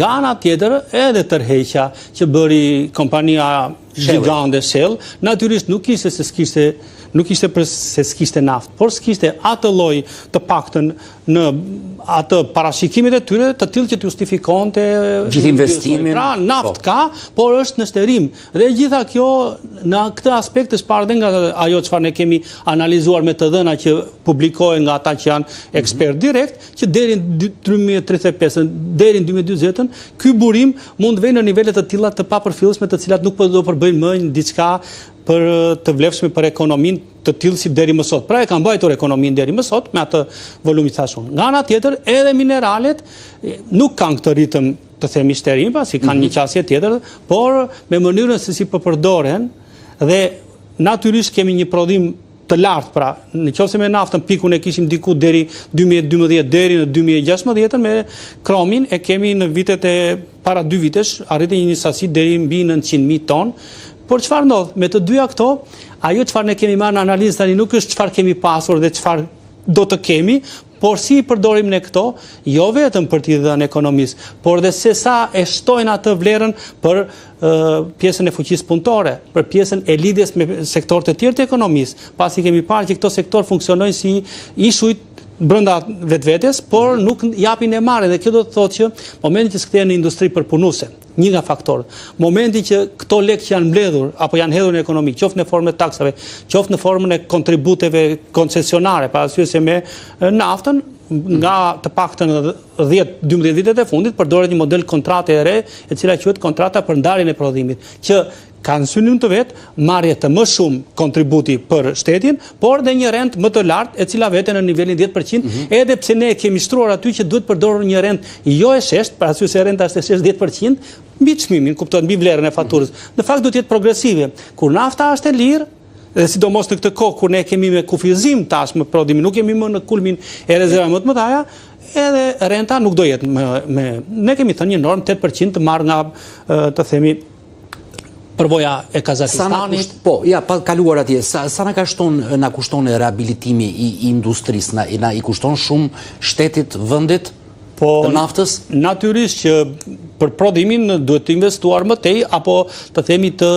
Nga ana tjetër, edhe tërheqja që bëri kompania gjigande Shell, natyrisht nuk ishte për se s'kishte naftë, por s'kishte atë lloj të paktën në atë parashikimet e tyre të tillë që të justifikonte gjithë investimin. Pra, naftë ka, por është në shterim. Dhe gjitha kjo në këtë aspekt është parë dhe nga ajo çfarë ne kemi analizuar me të dhëna që publikohen nga ata që janë ekspert direkt, që deri në 2035, deri në 2040, ky burim mund të vejë në nivele të tilla të papërfillshme, të cilat nuk do përbëjnë më diçka për të vlefshme për ekonominë të tillë si deri më sot. Pra e kanë mbajtur ekonominë deri më sot me atë volum që thash unë. Nga ana tjetër, edhe mineralet nuk kanë këtë ritëm të themi shterim, pasi kanë një qasje tjetër, por me mënyrën se si përdoren dhe natyrisht kemi një prodhim të lartë, pra nëse me naftën pikun e kishim diku deri 2012 deri në 2016, me kromin e kemi në vitet e para 2 vitesh arriti një sasi deri mbi 900.000 ton. Por çfarë ndodh? Me të dyja këto, ajo çfarë ne kemi marrë në analizë tani nuk është çfarë kemi pasur dhe çfarë do të kemi, por si i përdorim ne këto, jo vetëm për t'i dhënë ekonomisë, por dhe se sa e shtojnë atë vlerën për pjesën e fuqisë punëtore, për pjesën e lidhjes me sektorët e tjerë të ekonomisë, pasi kemi parë që këto sektor funksionojnë si ishujt brenda vetvetes, por nuk japin e marrë, dhe kjo do të thotë që momenti që s'kthehen në industri përpunuese, një nga faktorët. Momenti që këto lekë që janë mbledhur apo janë hedhur në ekonomi, qoftë në formën e taksave, qoftë në formën e kontributeve koncesionare, para arsye se me naftën nga të paktën 10-12 vitet e fundit përdoret një model kontrate e re, e cila quhet kontrata për ndarjen e prodhimit, që kanë synim të vetë marrje të më shumë kontributi për shtetin, por dhe një rent më të lartë, e cila vete në nivelin 10%, edhe pse ne kemi shtruar aty që duhet përdorur një rent jo e shesht, para arsye se renta është e shesht 10%, mbi çmimin, kuptohet, mbi vlerën e faturës. Në fakt do të jetë progresive. Kur nafta është e lirë, dhe sidomos në këtë kohë kur ne kemi me kufizim tashmë prodhimin, nuk kemi më në kulmin e rezervave më të mëdha, edhe renta nuk do jetë ne kemi thënë një normë 8% të marrë nga të themi përvoja e Kazakistanit. Po, ja, pa kaluar atje, sa na kushton rehabilitimi i industrisë, i kushton shumë shtetit, vendit të naftës? Natyrisht që për prodhimin duhet të investuar më tej, apo të themi të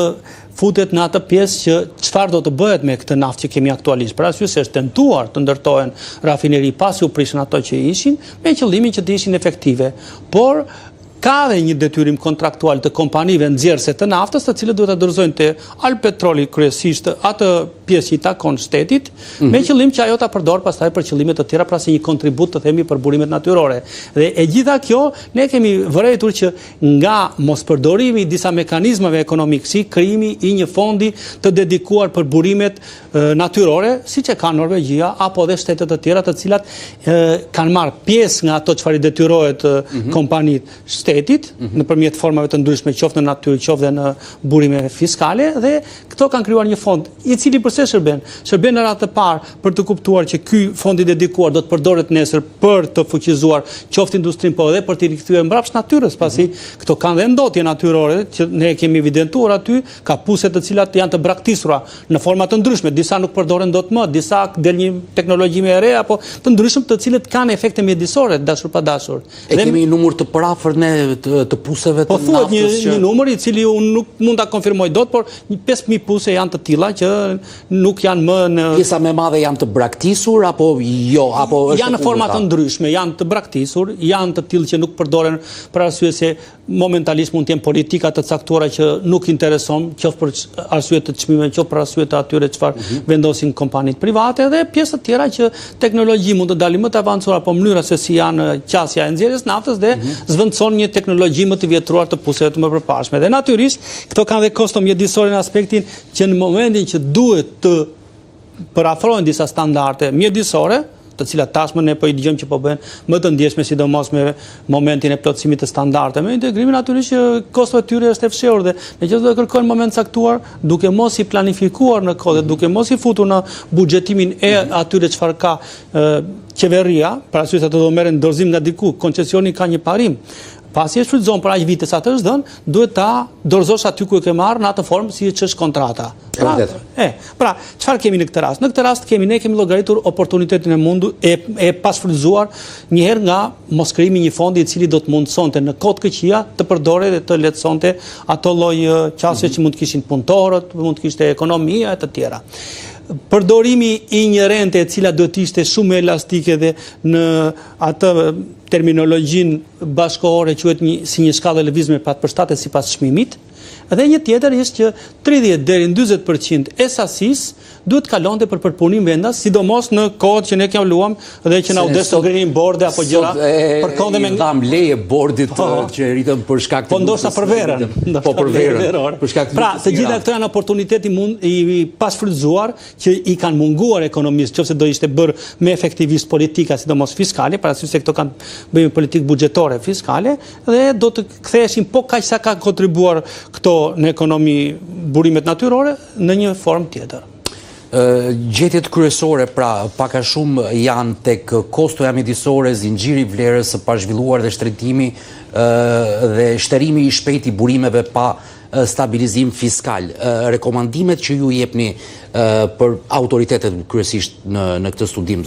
futet në atë pjesë që çfarë do të bëhet me këtë naftë që kemi aktualisht. Për arsye se është tentuar të ndërtohen rafineri pasi u prishën ato që ishin, me qëllimin që të ishin efektive. Por ka dhe një detyrim kontraktual të kompanive nxjerrëse të naftës, të cilët duhet ta dorëzojnë te Alpetroli kryesisht atë pjesë që i takon shtetit, me qëllim që ajo ta përdor pastaj për qëllime të tjera, pra si një kontribut të themi për burimet natyrore. Dhe e gjitha kjo ne kemi vërejtur që nga mospërdorimi i disa mekanizmave ekonomik, si krijimi i një fondi të dedikuar për burimet natyrore, siç e ka Norvegjia apo dhe shtetet të tjera të cilat kanë marrë pjesë nga ato çfarë detyrohet kompanitë shtetit nëpërmjet formave të ndryshme, qoftë në natyrë, qoftë në burime fiskale, dhe këto kanë krijuar një fond i cili përse shërben? Shërben në radhë të parë për të kuptuar që ky fond i dedikuar do të përdoret nesër për të fuqizuar qoftë industrinë, po edhe për t'i rikthyer mbrapsht natyrës, pasi këto kanë dhe ndotje natyrore që ne kemi evidentuar aty, ka puse të cilat janë të braktisura në forma të ndryshme, disa nuk përdoren dot më, disa del një teknologji më e re apo të ndryshëm, të cilët kanë efekte mjedisore dashur pa dashur. E kemi një numër të parafort ne të puseve të naftës. Po thuhet një numër i cili unë nuk mund ta konfirmoj dot, por 5000 puse janë të tilla që nuk janë më në pjesa më e madhe janë të braktisur apo jo, apo janë në forma të ndryshme, janë të braktisur, janë të tillë që nuk përdoren për arsye se momentalisht mund të jenë politika të caktuara që nuk intereson, qoftë për arsye të çmimeve, qoftë për arsye të atyre çfarë vendosin kompanitë private, dhe pjesë të tjera që teknologji mund të dalin më të avancuar, apo mënyra se si janë qasja e nxjerrjes naftës dhe zvendçon një teknologji më të vjetruar të puseve të mëparshme. Dhe natyrisht këto kanë dhe kosto mjedisore në aspektin që në momentin që duhet të parafrohen disa standarde mjedisore, të cilat tashmë ne po i dëgjojmë që po bëhen më të ndjeshme, sidomos me momentin e plotësimit të standardeve, me integrimin natyrisht që kosto e tyre është e fshehur, dhe ne që do të kërkojnë moment caktuar, duke mos i planifikuar në kohë, duke mos i futur në buxhetimin e atyre çfarë ka qeveria, para arsye se ato do merren dorëzim nga diku, koncesioni ka një parim. Pasi e shfrytëzon për aq vite sa të është dhënë, duhet ta dorëzosh aty ku e ke marrë në atë formë si ç'është kontrata. Pra, çfarë kemi në këtë rast? Në këtë rast ne kemi llogaritur oportunitetin e pasfrytzuar njëherë nga moskërimi një fondi i cili do të mundsonte në kohë këqija të përdore dhe të lehtësonte ato lloj qasje që mund të kishin punëtorët, mund të kishte ekonomia e të tjera. Përdorimi i një rente e cila do të ishte shumë elastike dhe në atë terminologjinë bashkëkohore quhet si një shkallë lëvizme pa të përshtatet sipas çmimit. Dhe një tjetër është që 30 deri në 40% e sasisë duhet kalonte për përpunim vendas, sidomos në kohët që ne kaluam dhe që na u destogrenin borde apo gjëra për kohë me dham leje bordit që rritën për shkak të po ndoshta për verën. Po për verën. Për shkak të pra, të gjitha këto janë oportuniteti i pasfrytzuar që i kanë munguar ekonomisë, nëse do ishte bërë me efektivisht politika, sidomos fiskale, parasysh se këto kanë bëjmë politikë buxhetore fiskale dhe do të ktheheshin po kaq sa kanë kontribuar këto në ekonomi burimet natyrore në një formë tjetër. Gjetjet kryesore pra pak a shumë janë tek kostoja mjedisore, zinxhiri i vlerës së pazhvilluar dhe shtretimi dhe shterimi i shpejtë i burimeve pa stabilizim fiskal. Rekomandimet që ju jepni për autoritetet kryesisht në këtë studim